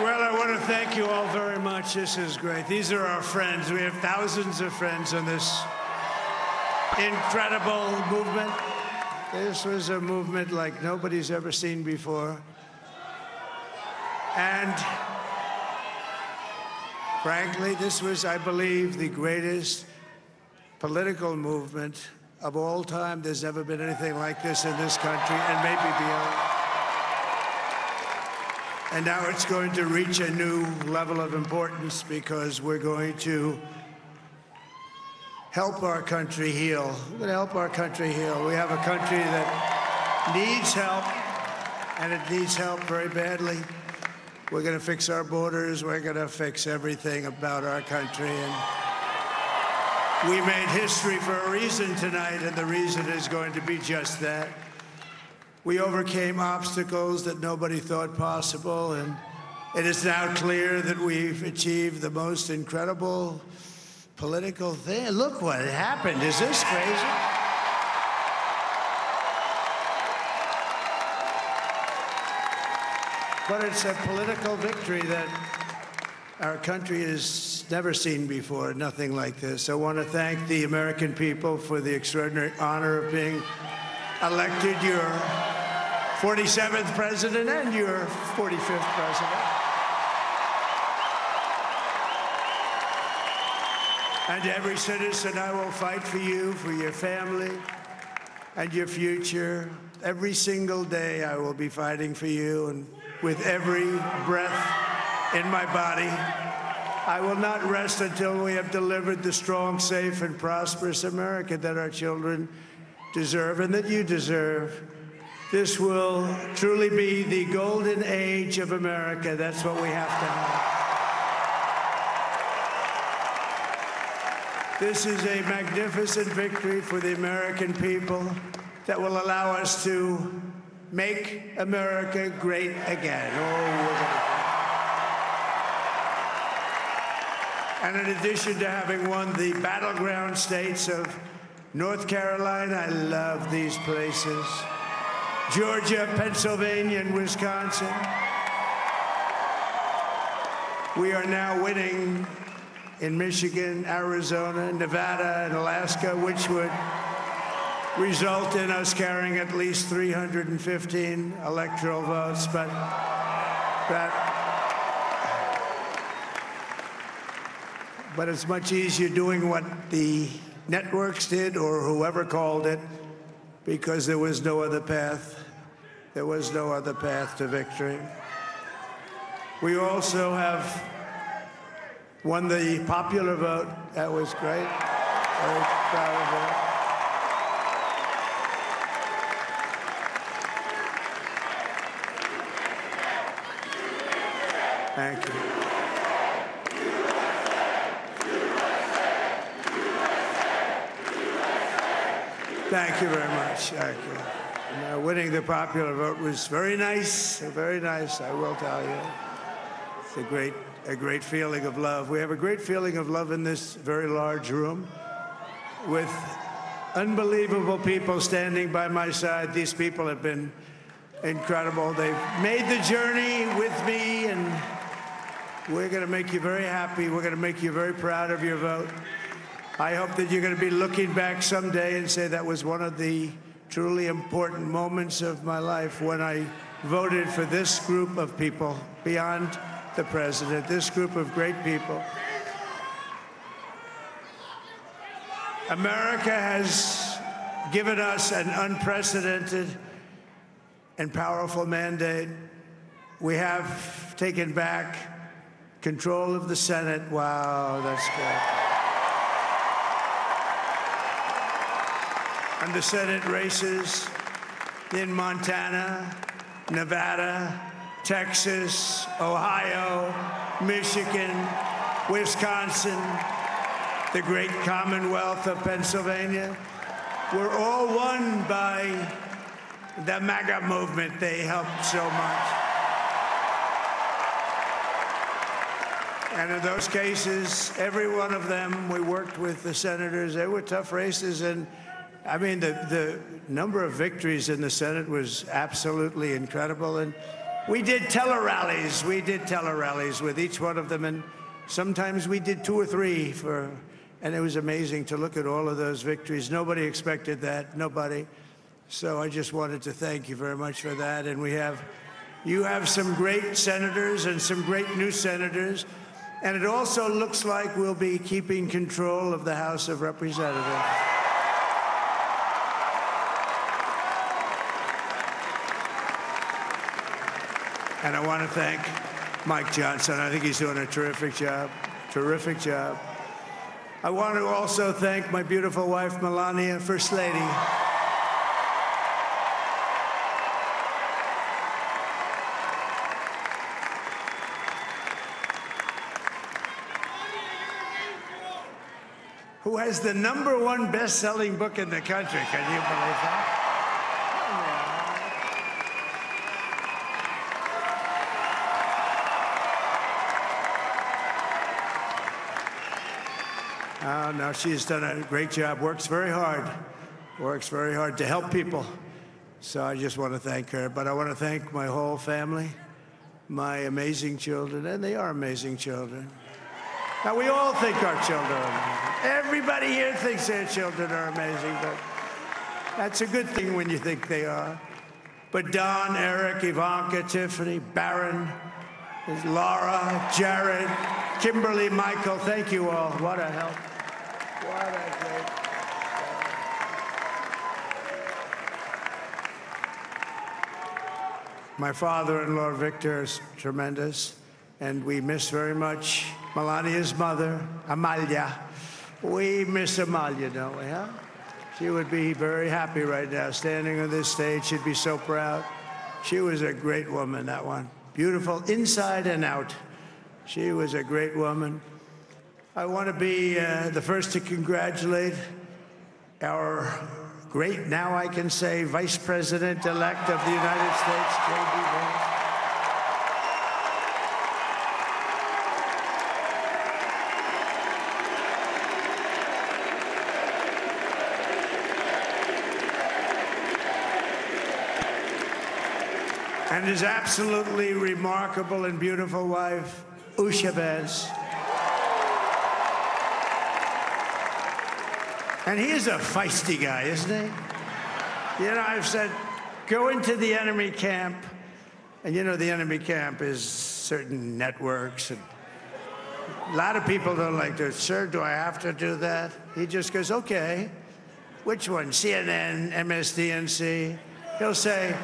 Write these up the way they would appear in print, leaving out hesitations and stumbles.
Well, I want to thank you all very much. This is great. These are our friends. We have thousands of friends on this incredible movement. This was a movement like nobody's ever seen before. And frankly, this was, I believe, the greatest political movement of all time. There's never been anything like this in this country, and maybe beyond. And now it's going to reach a new level of importance because we're going to help our country heal. We're going to help our country heal. We have a country that needs help, and it needs help very badly. We're going to fix our borders. We're going to fix everything about our country. And we made history for a reason tonight, and the reason is going to be just that. We overcame obstacles that nobody thought possible, and it is now clear that we've achieved the most incredible political thing. Look what happened. Is this crazy? But it's a political victory that our country has never seen before, nothing like this. I want to thank the American people for the extraordinary honor of being elected your 47th president and your 45th president. And every citizen, I will fight for you, for your family, and your future. Every single day, I will be fighting for you, and with every breath in my body, I will not rest until we have delivered the strong, safe, and prosperous America that our children deserve and that you deserve. This will truly be the golden age of America. That's what we have to have. This is a magnificent victory for the American people that will allow us to make America great again. And in addition to having won the battleground states of North Carolina, I love these places, Georgia, Pennsylvania, and Wisconsin, we are now winning in Michigan, Arizona, Nevada, and Alaska, which would result in us carrying at least 315 electoral votes. But it's much easier doing what the networks did or whoever called it, because there was no other path. There was no other path to victory. We also have won the popular vote. That was great. Very proud of that. Thank you. Thank you very much. Thank you. And, winning the popular vote was very nice, I will tell you. It's a great feeling of love. We have a great feeling of love in this very large room with unbelievable people standing by my side. These people have been incredible. They've made the journey with me, and we're going to make you very happy. We're going to make you very proud of your vote. I hope that you're going to be looking back someday and say that was one of the truly important moments of my life when I voted for this group of people beyond the president, this group of great people. America has given us an unprecedented and powerful mandate. We have taken back control of the Senate. Wow, that's good. And the Senate races in Montana, Nevada, Texas, Ohio, Michigan, Wisconsin, the great Commonwealth of Pennsylvania, were all won by the MAGA movement. They helped so much. And in those cases, every one of them, we worked with the senators. They were tough races, and I mean, the number of victories in the Senate was absolutely incredible, and We did tele-rallies. We did tele-rallies with each one of them, and sometimes we did 2 or 3 and it was amazing to look at all of those victories. Nobody expected that, nobody. So I just wanted to thank you very much for that. And you have some great senators and some great new senators. And it also looks like we'll be keeping control of the House of Representatives. And I want to thank Mike Johnson. I think he's doing a terrific job. Terrific job. I want to also thank my beautiful wife, Melania, First Lady. Who has the #1 best-selling book in the country. Can you believe that? Oh, no, she's done a great job, works very hard to help people. So I just want to thank her. But I want to thank my whole family, my amazing children, and they are amazing children. Now, we all think our children are amazing. Everybody here thinks their children are amazing, but that's a good thing when you think they are. But Don, Eric, Ivanka, Tiffany, Barron, Laura, Jared, Kimberly, Michael, thank you all. What a help. What a great help. My father-in-law, Victor, is tremendous, and we miss very much Melania's mother, Amalia. We miss Amalia, don't we, huh? She would be very happy right now, standing on this stage. She'd be so proud. She was a great woman, that one. Beautiful inside and out. She was a great woman. I want to be the first to congratulate our great, now I can say, Vice President-elect of the United States, J.D. Vance. And his absolutely remarkable and beautiful wife, Usha Vance. And he is a feisty guy, isn't he? You know, I've said, go into the enemy camp. And you know, the enemy camp is certain networks. And a lot of people don't like to, sir, do I have to do that? He just goes, okay. Which one? CNN, MSDNC? He'll say,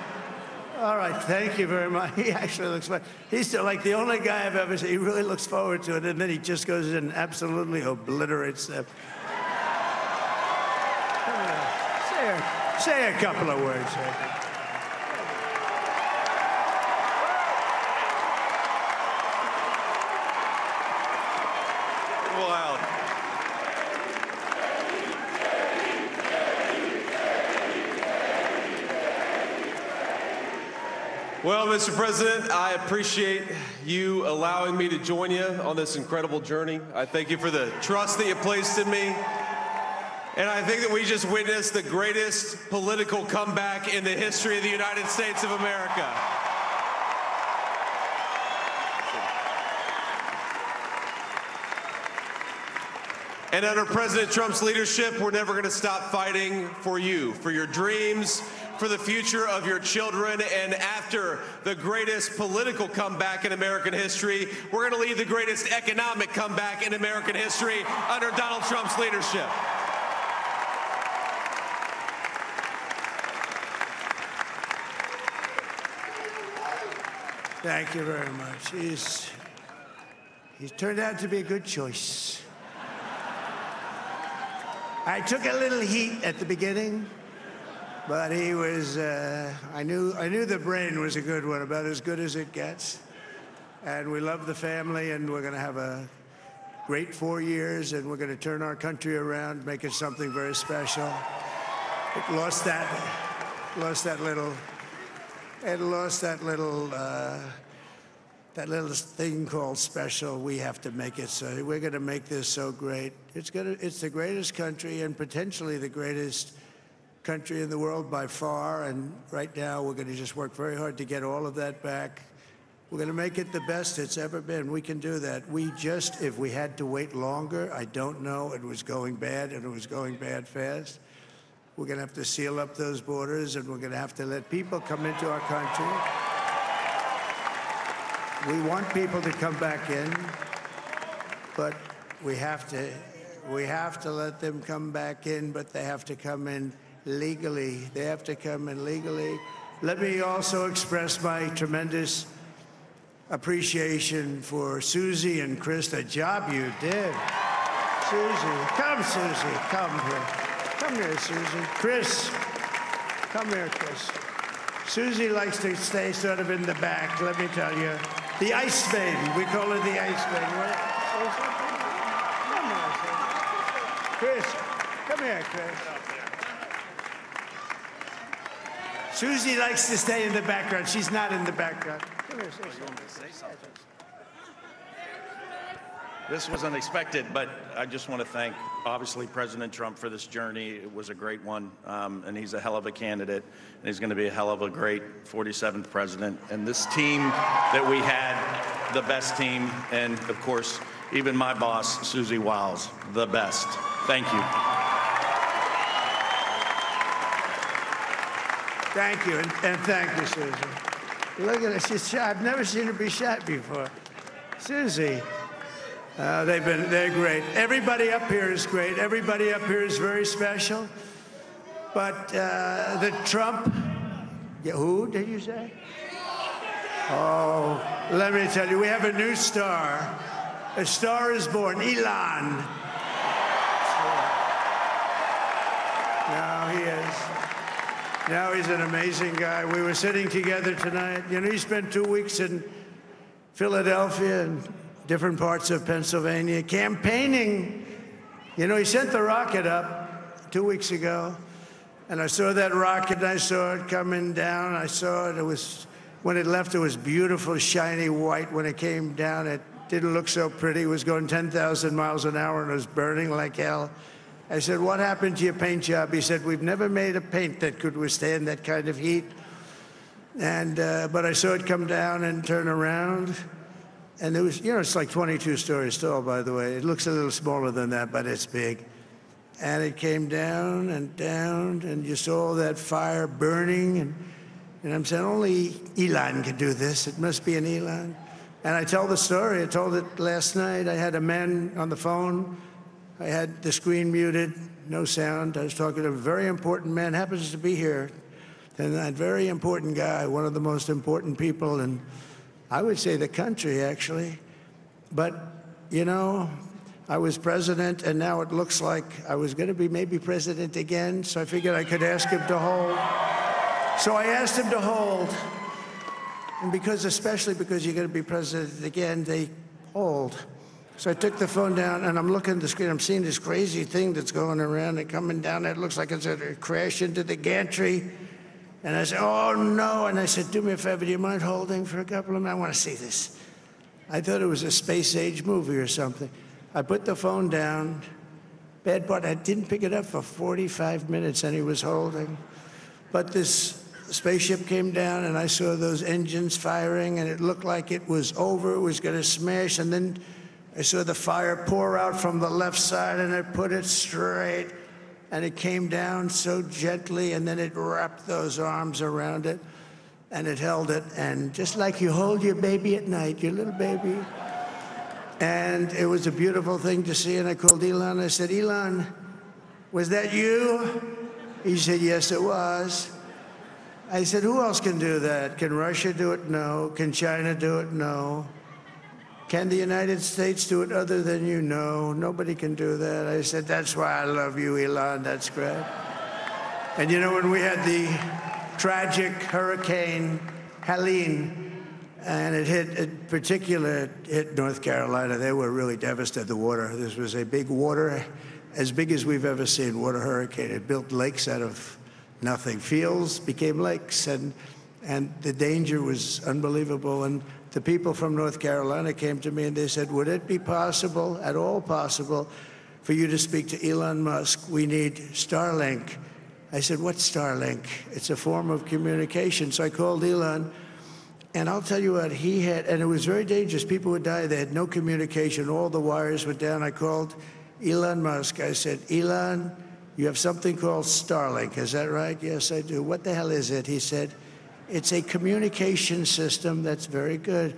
all right, thank you very much. He actually looks fine. He's still like the only guy I've ever seen. He really looks forward to it, and then he just goes in and absolutely obliterates them. Say a couple of words. Wow. Well, Mr. President, I appreciate you allowing me to join you on this incredible journey. I thank you for the trust that you placed in me. And I think that we just witnessed the greatest political comeback in the history of the United States of America. And under President Trump's leadership, we're never going to stop fighting for you, for your dreams, for the future of your children. And after the greatest political comeback in American history, we're going to lead the greatest economic comeback in American history under Donald Trump's leadership. Thank you very much. He's turned out to be a good choice. I took a little heat at the beginning, but he was, I knew the brain was a good one, about as good as it gets. And we love the family, and we're going to have a great 4 years, and we're going to turn our country around, make it something very special. It lost that little thing called special. We have to make it so. We're going to make this so great. It's the greatest country and potentially the greatest country in the world by far. And right now, we're going to just work very hard to get all of that back. We're going to make it the best it's ever been. We can do that. If we had to wait longer, I don't know. It was going bad, and it was going bad fast. We're going to have to seal up those borders, and we're going to have to let people come into our country. We want people to come back in, but we have to let them come back in, but they have to come in legally. They have to come in legally. Let me also express my tremendous appreciation for Susie and Chris, the job you did. Susie, come here. Come here, Susie. Chris, come here, Chris. Susie likes to stay sort of in the back, let me tell you. The Ice Maiden, we call her the Ice Maiden. Come here, Chris, come here, Chris. Susie likes to stay in the background. She's not in the background. Come here, say something. This was unexpected, but I just want to thank, obviously, President Trump for this journey. It was a great one, and he's a hell of a candidate, and he's going to be a hell of a great 47th president. And this team that we had, the best team, and, of course, even my boss, Susie Wiles, the best. Thank you. Thank you, and thank you, Susie. Look at her, she's shy. I've never seen her be shy before. Susie, they're great. Everybody up here is great. Everybody up here is very special. But the Trump, who did you say? Oh, let me tell you, we have a new star. A star is born, Elon. Now he is. Now he's an amazing guy. We were sitting together tonight. You know, he spent 2 weeks in Philadelphia and different parts of Pennsylvania campaigning. You know, he sent the rocket up 2 weeks ago, and I saw that rocket, and I saw it coming down. I saw it. It was, when it left, it was beautiful, shiny white. When it came down, it didn't look so pretty. It was going 10,000 miles an hour, and it was burning like hell. I said, what happened to your paint job? He said, we've never made a paint that could withstand that kind of heat. And, but I saw it come down and turn around. And it was, you know, it's like 22 stories tall, by the way. It looks a little smaller than that, but it's big. And it came down, and you saw that fire burning. And I'm saying, only Elon can do this. It must be an Elon. And I tell the story. I told it last night. I had a man on the phone. I had the screen muted, no sound. I was talking to a very important man, happens to be here. And that very important guy, one of the most important people in, I would say, the country, actually. But, you know, I was president, and now it looks like I was going to be maybe president again, so I figured I could ask him to hold. So I asked him to hold. And especially because you're going to be president again, they hold. So I took the phone down, and I'm looking at the screen. I'm seeing this crazy thing that's going around and coming down. It looks like it's going to crash into the gantry. And I said, oh, no. And I said, do me a favor. Do you mind holding for a couple of minutes? I want to see this. I thought it was a space-age movie or something. I put the phone down. Bad part, I didn't pick it up for 45 minutes, and he was holding. But this spaceship came down, and I saw those engines firing, and it looked like it was over. It was going to smash, and then I saw the fire pour out from the left side, and I put it straight, and it came down so gently, and then it wrapped those arms around it, and it held it, and just like you hold your baby at night, your little baby. And it was a beautiful thing to see, and I called Elon. I said, Elon, was that you? He said, yes, it was. I said, who else can do that? Can Russia do it? No. Can China do it? No. Can the United States do it other than you? No, nobody can do that. I said, that's why I love you, Elon. That's great. And you know, when we had the tragic Hurricane Helene, and it hit North Carolina, they were really devastated, the water. This was a big water, as big as we've ever seen, water hurricane. It built lakes out of nothing. Fields became lakes, and the danger was unbelievable. And the people from North Carolina came to me and they said, would it be possible, at all possible, for you to speak to Elon Musk? We need Starlink. I said, what's Starlink? It's a form of communication. So I called Elon, And I'll tell you what, he had, and it was very dangerous. People would die. They had no communication. All the wires were down. I called Elon Musk. I said, Elon, you have something called Starlink. Is that right? Yes, I do. What the hell is it? He said, it's a communication system that's very good.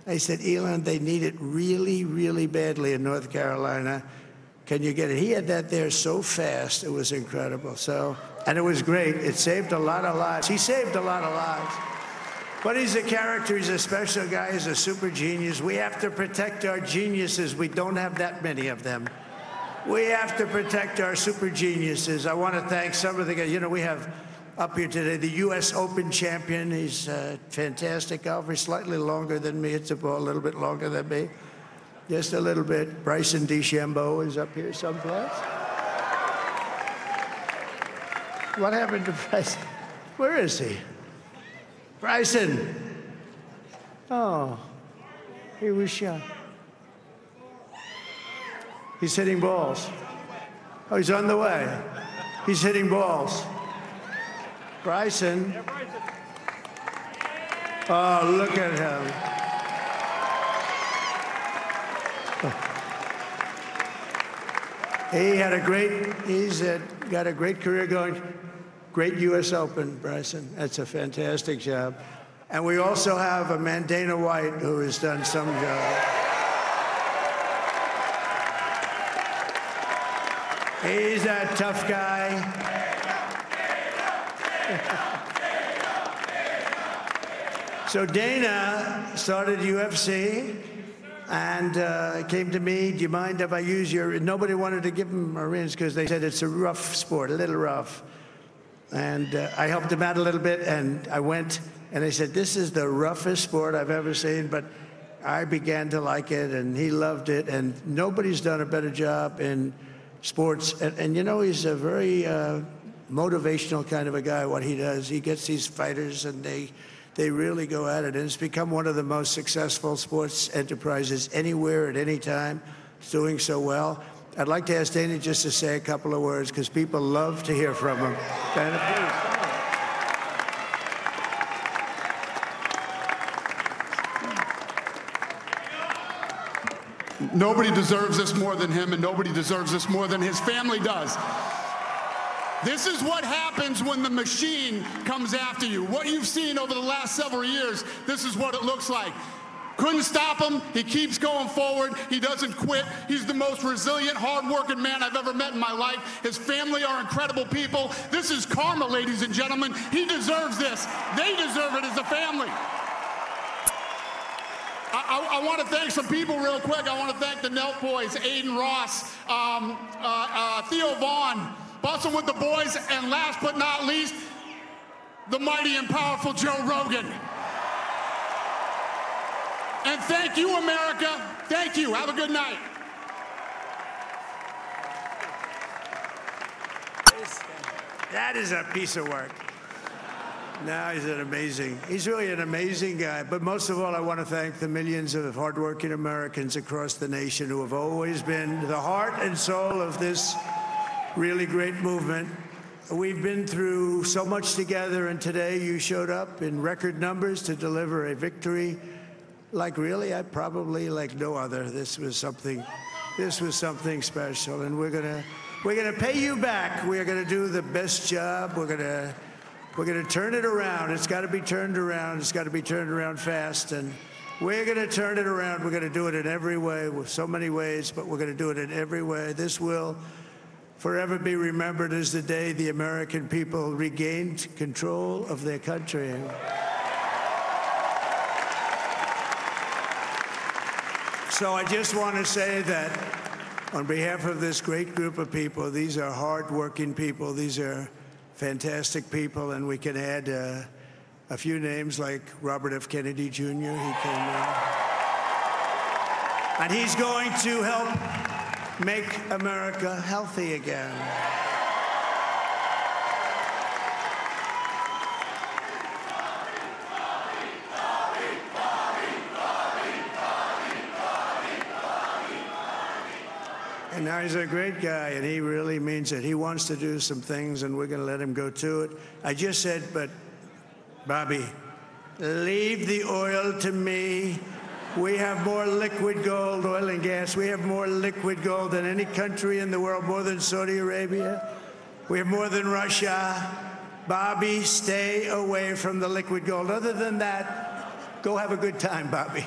I said, Elon, they need it really, really badly in North Carolina. Can you get it? He had that there so fast. It was incredible. So, and it was great. It saved a lot of lives. He saved a lot of lives. But he's a character. He's a special guy. He's a super genius. We have to protect our geniuses. We don't have that many of them. We have to protect our super geniuses. I want to thank some of the guys. You know, we have up here today the U.S. Open champion. He's a fantastic golfer. He's slightly longer than me. Hits the ball a little bit longer than me. Just a little bit. Bryson DeChambeau is up here someplace. What happened to Bryson? Where is he? Bryson. Oh, he was shot. He's hitting balls. Oh, he's on the way. He's hitting balls. Bryson. Oh, look at him. He had a great, got a great career going. Great U.S. Open, Bryson. That's a fantastic job. And we also have a man, Dana White, who has done some job. He's a tough guy. So Dana started UFC and came to me, do you mind if I use your, nobody wanted to give him a rinse because they said it's a rough sport, a little rough. And I helped him out a little bit, and I went, and I said, this is the roughest sport I've ever seen, but I began to like it, and he loved it, and nobody's done a better job in sports. And you know, he's a very motivational kind of a guy, what he does. He gets these fighters, and they really go at it, and it's become one of the most successful sports enterprises anywhere at any time. It's doing so well. I'd like to ask Dana just to say a couple of words, because people love to hear from him. Dana, please. Nobody deserves this more than him, and nobody deserves this more than his family does. This is what happens when the machine comes after you. What you've seen over the last several years, this is what it looks like. Couldn't stop him. He keeps going forward. He doesn't quit. He's the most resilient, hard-working man I've ever met in my life. His family are incredible people. This is karma, ladies and gentlemen. He deserves this. They deserve it as a family. I want to thank some people real quick. I want to thank the Nelk boys, Aiden Ross, Theo Vaughn, Bustin' with the boys, and last but not least, the mighty and powerful Joe Rogan. And thank you, America. Thank you. Have a good night. That is a piece of work. No, he's really an amazing guy. But most of all, I want to thank the millions of hardworking Americans across the nation who have always been the heart and soul of this really great movement. We've been through so much together, and today you showed up in record numbers to deliver a victory like really, probably like no other. This was something special, and we're gonna pay you back. We're gonna do the best job. We're gonna turn it around. It's got to be turned around. It's got to be turned around fast, and we're gonna turn it around. We're gonna do it in every way, with so many ways, but we're gonna do it in every way. This will forever be remembered as the day the American people regained control of their country. So I just want to say that on behalf of this great group of people, these are hard-working people. These are fantastic people, and we can add a few names like Robert F. Kennedy Jr. He came in. And he's going to help make America healthy again. And now he's a great guy, and he really means it. He wants to do some things, and we're going to let him go to it. I just said, but Bobby, Leave the oil to me. We have more liquid gold, oil and gas. We have more liquid gold than any country in the world, more than Saudi Arabia. We have more than Russia. Bobby, stay away from the liquid gold. Other than that, go have a good time, Bobby.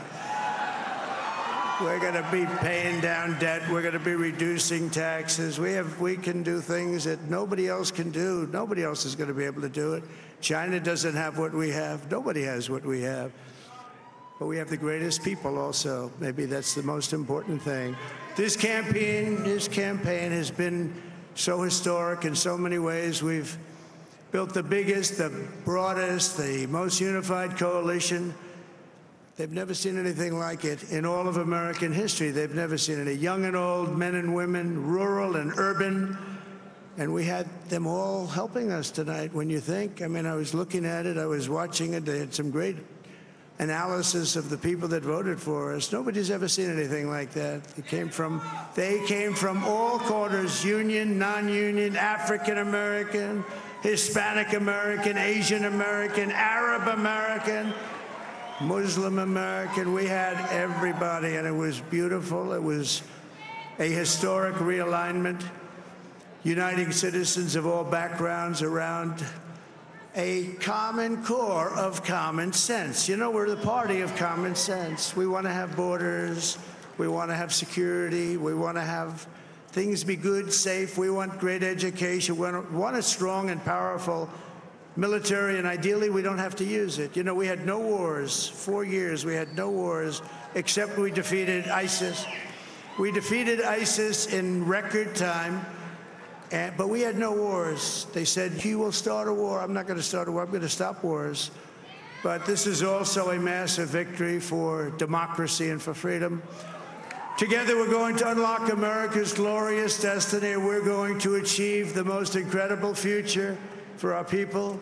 We're going to be paying down debt. We're going to be reducing taxes. We can do things that nobody else can do. Nobody else is going to be able to do it. China doesn't have what we have. Nobody has what we have. But we have the greatest people also. Maybe that's the most important thing. This campaign has been so historic in so many ways. We've built the biggest, the broadest, the most unified coalition. They've never seen anything like it in all of American history. They've never seen it. Young and old, men and women, rural and urban. And we had them all helping us tonight, when you think. I mean, I was looking at it. I was watching it. They had some great analysis of the people that voted for us. Nobody's ever seen anything like that. They came from all quarters, union, non-union, African-American, Hispanic-American, Asian-American, Arab-American, Muslim-American. We had everybody, and it was beautiful. It was a historic realignment, uniting citizens of all backgrounds around a common core of common sense. You know, we're the party of common sense. We want to have borders. We want to have security. We want to have things be good, safe. We want great education. We want a strong and powerful military, and ideally, we don't have to use it. You know, we had no wars. 4 years, we had no wars, except we defeated ISIS. We defeated ISIS in record time. But we had no wars. They said, he will start a war. I'm not going to start a war. I'm going to stop wars. But this is also a massive victory for democracy and for freedom. Together, we're going to unlock America's glorious destiny. We're going to achieve the most incredible future for our people.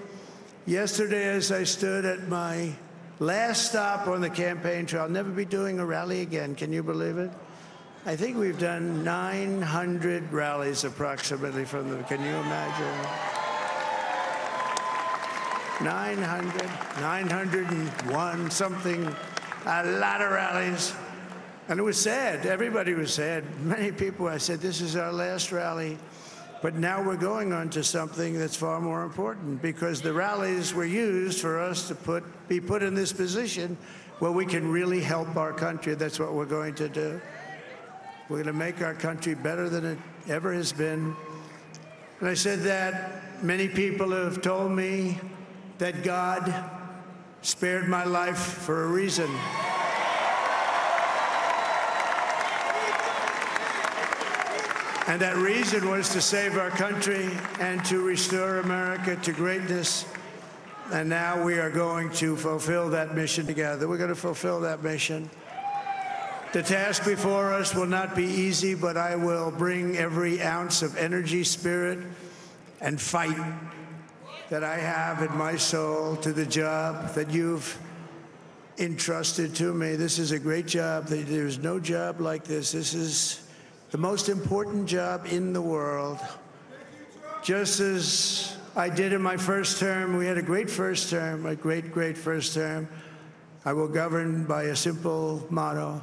Yesterday, as I stood at my last stop on the campaign trail, I'll never be doing a rally again. Can you believe it? I think we've done 900 rallies approximately from them. Can you imagine? 901, something, a lot of rallies. And it was sad. Everybody was sad. Many people, I said, this is our last rally. But now we're going on to something that's far more important, because the rallies were used for us to be put in this position where we can really help our country. That's what we're going to do. We're going to make our country better than it ever has been. And I said that many people have told me that God spared my life for a reason. And that reason was to save our country and to restore America to greatness. And now we are going to fulfill that mission together. We're going to fulfill that mission. The task before us will not be easy, but I will bring every ounce of energy, spirit, and fight that I have in my soul to the job that you've entrusted to me. This is a great job. There's no job like this. This is the most important job in the world. Just as I did in my first term, we had a great first term, a great, great first term. I will govern by a simple motto: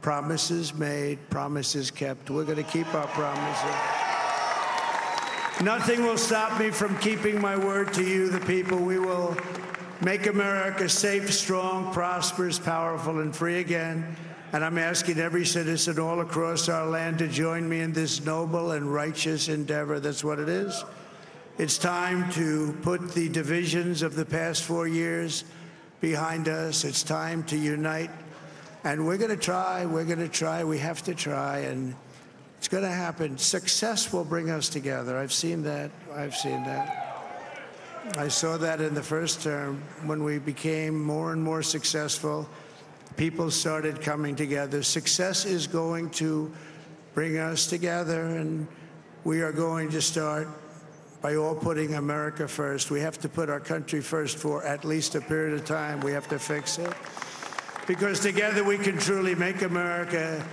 promises made, promises kept. We're going to keep our promises. Nothing will stop me from keeping my word to you, the people. We will make America safe, strong, prosperous, powerful, and free again. And I'm asking every citizen all across our land to join me in this noble and righteous endeavor. That's what it is. It's time to put the divisions of the past 4 years behind us. It's time to unite. And we're going to try. We're going to try. We have to try. And it's going to happen. Success will bring us together. I've seen that. I've seen that. I saw that in the first term. When we became more and more successful, people started coming together. Success is going to bring us together, and we are going to start by all putting America first. We have to put our country first for at least a period of time. We have to fix it. Because together we can truly make America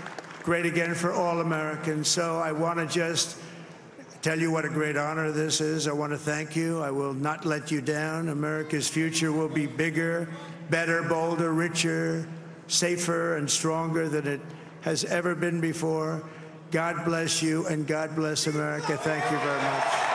great again for all Americans. So I want to just tell you what a great honor this is. I want to thank you. I will not let you down. America's future will be bigger, better, bolder, richer, safer, and stronger than it has ever been before. God bless you, and God bless America. Thank you very much.